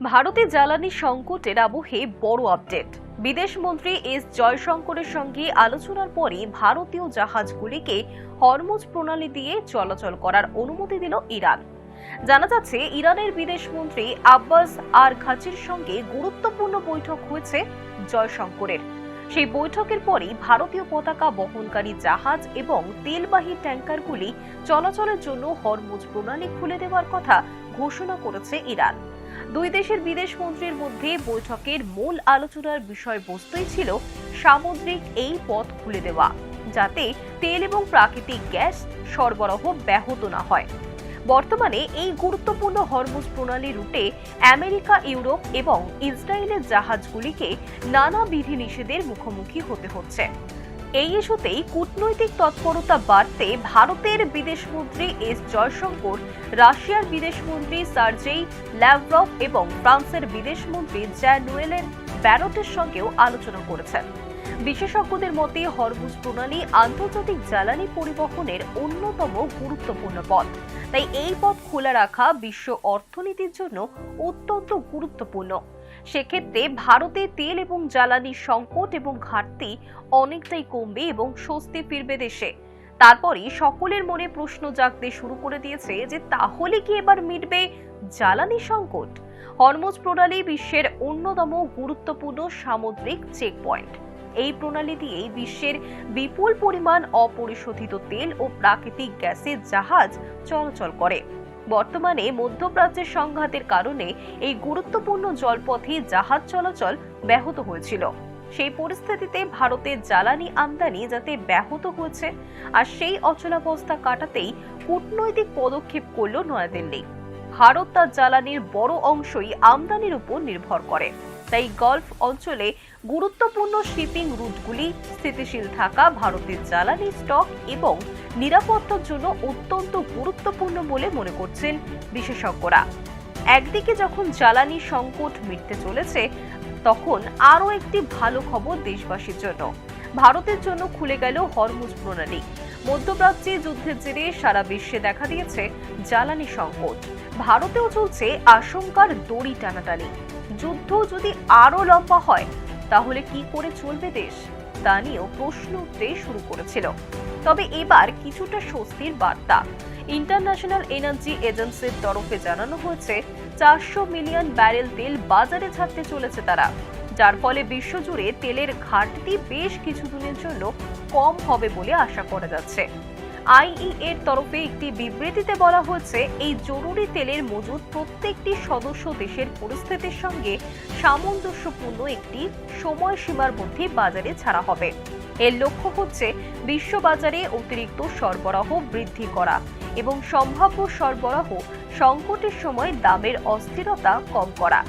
ভারতে জ্বালানি সংকটের আবহে বড় আপডেট। বিদেশ মন্ত্রী এস জয়শঙ্করের সঙ্গে আলোচনার পরে ভারতীয় জাহাজগুলিকে হরমুজ প্রণালী দিয়ে চলাচল করার অনুমতি দিল ইরান। জানা যাচ্ছে, ইরানের বিদেশ মন্ত্রী আব্বাস আরঘাচির সঙ্গে গুরুত্বপূর্ণ বৈঠক হয়েছে জয়শঙ্করের। সেই বৈঠকের পরই ভারতীয় পতাকা বহনকারী জাহাজ এবং তেলবাহী ট্যাঙ্কারগুলি চলাচলের জন্য হরমুজ প্রণালী খুলে দেওয়ার কথা ঘোষণা করেছে ইরান। দুই দেশের বিদেশ মন্ত্রীর মধ্যে বৈঠকের মূল আলোচনার বিষয়বস্তুই ছিল সামুদ্রিক এই পথ খুলে দেওয়া, যাতে তেল এবং প্রাকৃতিক গ্যাস সরবরাহ ব্যাহত না হয়। বর্তমানে এই গুরুত্বপূর্ণ হরমুজ প্রণালী রুটে আমেরিকা, ইউরোপ এবং ইসরায়েলের জাহাজগুলিকে নানা বিধিনিষেধের মুখোমুখি হতে হচ্ছে। এই ইস্যুতেই কূটনৈতিক তৎপরতা বাড়তে ভারতের বিদেশমন্ত্রী এস জয়শঙ্কর রাশিয়ার বিদেশমন্ত্রী সার্জেই ল্যাভরভ এবং ফ্রান্সের বিদেশমন্ত্রী জ্যান-নোয়েল ব্যারটের সঙ্গেও আলোচনা করেছেন। বিশেষজ্ঞদের মতে হরমুজ প্রণালী আন্তর্জাতিক জ্বালানি পরিবহনের অন্যতম গুরুত্বপূর্ণ পথ। তাই এই পথ খোলা রাখা বিশ্ব অর্থনীতির জন্য অত্যন্ত গুরুত্বপূর্ণ। সেক্ষেত্রে ভারতে তেল এবং জ্বালানি সংকট এবং ঘাটতি অনেকটাই কমবে এবং স্বস্তি ফিরবে দেশে। তারপরই সকলের মনে প্রশ্ন জাগতে শুরু করে দিয়েছে যে তাহলে কি এবার মিটবে জ্বালানি সংকট? হরমুজ প্রণালী বিশ্বের অন্যতম গুরুত্বপূর্ণ সামুদ্রিক চেকপয়েন্ট। এই প্রণালী দিয়েই বিশ্বের বিপুল পরিমাণ অপরিশোধিত তেল ও প্রাকৃতিক গ্যাসের জাহাজ চলাচল করে। বর্তমানে মধ্যপ্রাচ্যের সংঘাতের কারণে এই গুরুত্বপূর্ণ জলপথে জাহাজ চলাচল ব্যাহত হয়েছিল। সেই পরিস্থিতিতে ভারতের জ্বালানি আমদানি যাতে ব্যাহত হয়েছে, আর সেই অচলাবস্থা কাটাতেই কূটনৈতিক পদক্ষেপ করল নয়াদিল্লি। ভারত তার জ্বালানির বড় অংশই আমদানির উপর নির্ভর করে। তাই গলফ অঞ্চলে গুরুত্বপূর্ণ শিপিং রুটগুলি স্থিতিশীল থাকা ভারতের জ্বালানি স্টক এবং নিরাপত্তার জন্য অত্যন্ত গুরুত্বপূর্ণ বলে মনে করছেন বিশেষজ্ঞরা। একদিকে যখন জ্বালানি সংকট মিটতে চলেছে, তখন আরও একটি ভালো খবর দেশবাসীর জন্য। ভারতের জন্য খুলে গেল হরমুজ প্রণালী। মধ্যপ্রাচ্যে যুদ্ধের জেরে সারা বিশ্বে দেখা দিয়েছে জ্বালানি সংকট। ভারতেও চলছে আশঙ্কার দড়ি টানাটানি। যুদ্ধ যদি আরো লম্বা হয় তাহলে কি করে চলবে দেশ, তা নিয়েও প্রশ্ন উঠতে শুরু করেছিল। তবে এবার কিছুটা স্বস্তির বার্তা। ইন্টারন্যাশনাল এনার্জি এজেন্সির তরফে জানানো হয়েছে 400 মিলিয়ন ব্যারেল তেল বাজারে ছাড়তে চলেছে তারা, যার ফলে বিশ্বজুড়ে তেলের ঘাটতি বেশ কিছুদিনের জন্য কম হবে বলে আশা করা যাচ্ছে। আইইএর তরফে একটি বিবৃতিতে বলা হয়েছে, এই জরুরি তেলের মজুদ প্রত্যেকটি সদস্য দেশের পরিস্থিতির সঙ্গে সামঞ্জস্যপূর্ণ একটি সময়সীমার মধ্যে বাজারে ছাড়া হবে। এর লক্ষ্য হচ্ছে বিশ্ববাজারে অতিরিক্ত সরবরাহ বৃদ্ধি করা এবং সম্ভাব্য সরবরাহ সংকটের সময় দামের অস্থিরতা কম করা।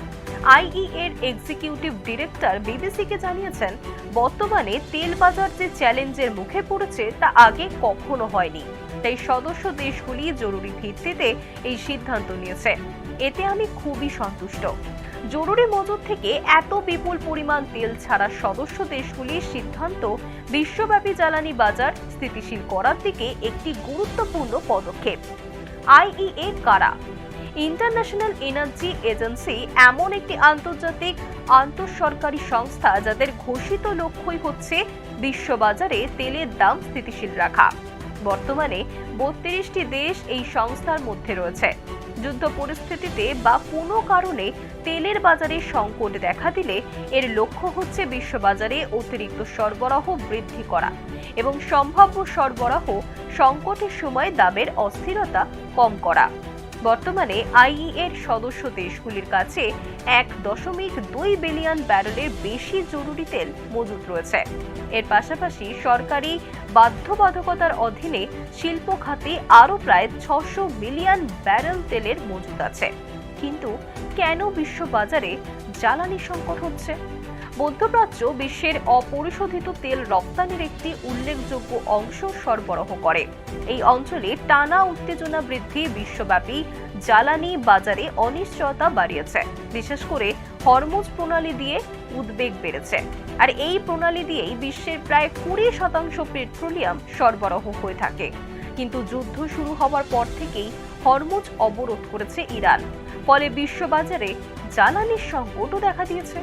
আইইএর এক্সিকিউটিভ ডিরেক্টর বিবিসিকে জানিয়েছেন, বর্তমানে তেল বাজার যে চ্যালেঞ্জের মুখে পড়েছে তা আগে কখনো হয়নি। তাই সদস্য দেশগুলি জরুরি ভিত্তিতে এই সিদ্ধান্ত নিয়েছে। এতে আমি খুবই সন্তুষ্ট। জরুরি মজুদ থেকে এত বিপুল পরিমাণ তেল ছাড়া সদস্য দেশগুলির সিদ্ধান্ত বিশ্বব্যাপী জ্বালানি বাজার স্থিতিশীল করার দিকে একটি গুরুত্বপূর্ণ পদক্ষেপ। আইইএ কারা? ইন্টারন্যাশনাল এনার্জি এজেন্সি এমন একটি আন্তর্জাতিক আন্তঃসরকারি সংস্থা যাদের ঘোষিত লক্ষ্যই হচ্ছে বিশ্ববাজারে তেলের দাম স্থিতিশীল রাখা। বর্তমানে 32টি দেশ এই সংস্থার মধ্যে রয়েছে। যুদ্ধ পরিস্থিতিতে বা কোনো কারণে তেলের বাজারে সংকট দেখা দিলে এর লক্ষ্য হচ্ছে বিশ্ববাজারে অতিরিক্ত সরবরাহ বৃদ্ধি করা এবং সম্ভাব্য সরবরাহ সংকটের সময় দামের অস্থিরতা কম করা। বর্তমানে আইইএর সদস্য দেশগুলির কাছে 1.2 বিলিয়ন ব্যারেলের বেশি জরুরি তেল মজুদ রয়েছে। এর পাশাপাশি সরকারি বাধ্যবাধকতার অধীনে শিল্প খাতে আরও প্রায় 600 মিলিয়ন ব্যারেল তেলের মজুদ আছে। কিন্তু কেন বিশ্ববাজারে জ্বালানি সংকট হচ্ছে? মধ্যপ্রাচ্য বিশ্বের অপরিশোধিত তেল রপ্তানির একটি উল্লেখযোগ্য অংশ সরবরাহ করে। এই অঞ্চলে টানা উত্তেজনা বৃদ্ধি বিশ্বব্যাপী জ্বালানি বাজারে অনিশ্চয়তা বাড়িয়েছে। বিশেষ করে হরমুজ প্রণালী দিয়ে উদ্বেগ বেড়েছে। আর এই প্রণালী দিয়েই বিশ্বের প্রায় 20% পেট্রোলিয়াম সরবরাহ হয়ে থাকে। কিন্তু যুদ্ধ শুরু হওয়ার পর থেকেই হরমুজ অবরোধ করেছে ইরান। ফলে বিশ্ববাজারে জ্বালানির সংকটও দেখা দিয়েছে।